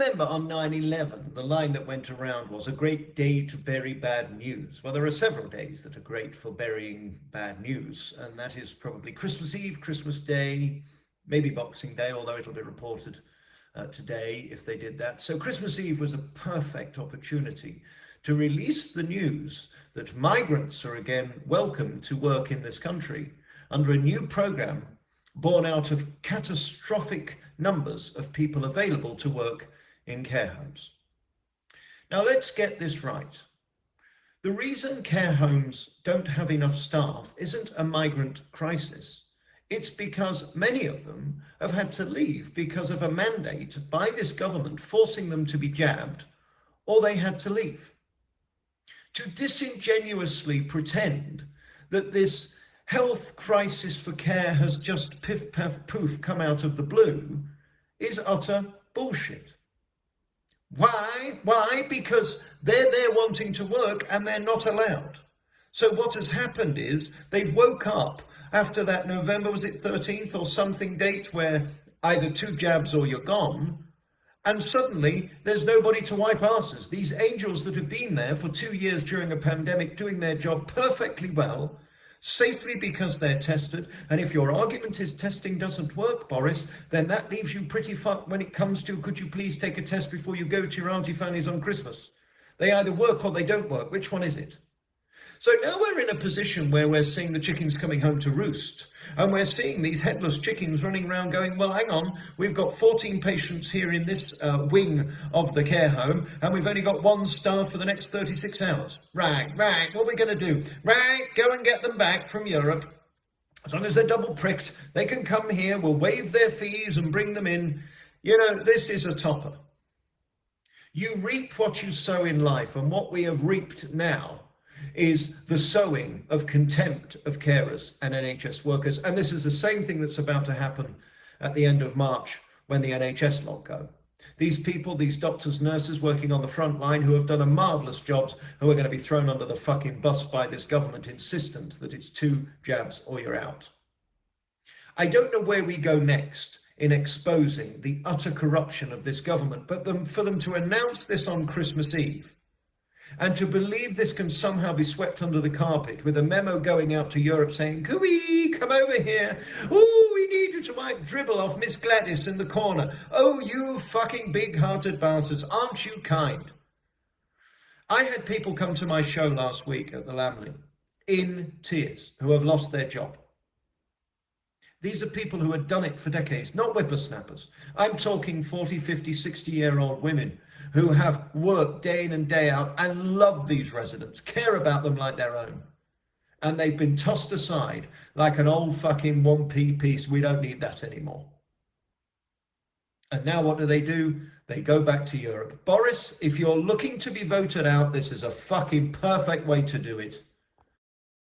remember on 9/11, the line that went around was a great day to bury bad news. Well, there are several days that are great for burying bad news, and that is probably Christmas Eve, Christmas Day, maybe Boxing Day, although it'll be reported today if they did that. So Christmas Eve was a perfect opportunity to release the news that migrants are again welcome to work in this country under a new program born out of catastrophic numbers of people available to work in care homes. Now let's get this right. The reason care homes don't have enough staff isn't a migrant crisis. It's because many of them have had to leave because of a mandate by this government forcing them to be jabbed, or they had to leave. To disingenuously pretend that this health crisis for care has just piff, paff, poof come out of the blue is utter bullshit. Why? Why? Because they're there wanting to work and they're not allowed. So what has happened is they've woke up after that November, was it 13th or something date where either 2 jabs or you're gone, and suddenly there's nobody to wipe asses. These angels that have been there for 2 years during a pandemic doing their job perfectly well, safely because they're tested. And if your argument is testing doesn't work, Boris, then that leaves you pretty fucked when it comes to, could you please take a test before you go to your Auntie Fanny's on Christmas? They either work or they don't work. Which one is it? So now we're in a position where we're seeing the chickens coming home to roost. And we're seeing these headless chickens running around going, well, hang on, we've got 14 patients here in this wing of the care home, and we've only got 1 staff for the next 36 hours. Right, what are we going to do? Right, go and get them back from Europe. As long as they're double pricked, they can come here, we'll waive their fees and bring them in. You know, this is a topper. You reap what you sow in life, and what we have reaped now is the sowing of contempt of carers and NHS workers. And this is the same thing that's about to happen at the end of March when the NHS lot go. These people, these doctors, nurses working on the front line who have done a marvellous job, who are going to be thrown under the fucking bus by this government insistence that it's 2 jabs or you're out. I don't know where we go next in exposing the utter corruption of this government, but for them to announce this on Christmas Eve, and to believe this can somehow be swept under the carpet with a memo going out to Europe saying, "Cooey, come over here. Oh, we need you to wipe dribble off Miss Gladys in the corner. Oh, you fucking big-hearted bastards, aren't you kind?" I had people come to my show last week at the Lamley in tears who have lost their job. These are people who had done it for decades, not whippersnappers. I'm talking 40, 50, 60-year-old women who have worked day in and day out and love these residents, care about them like their own. And they've been tossed aside like an old fucking 1p piece. We don't need that anymore. And now what do? They go back to Europe. Boris, if you're looking to be voted out, this is a fucking perfect way to do it.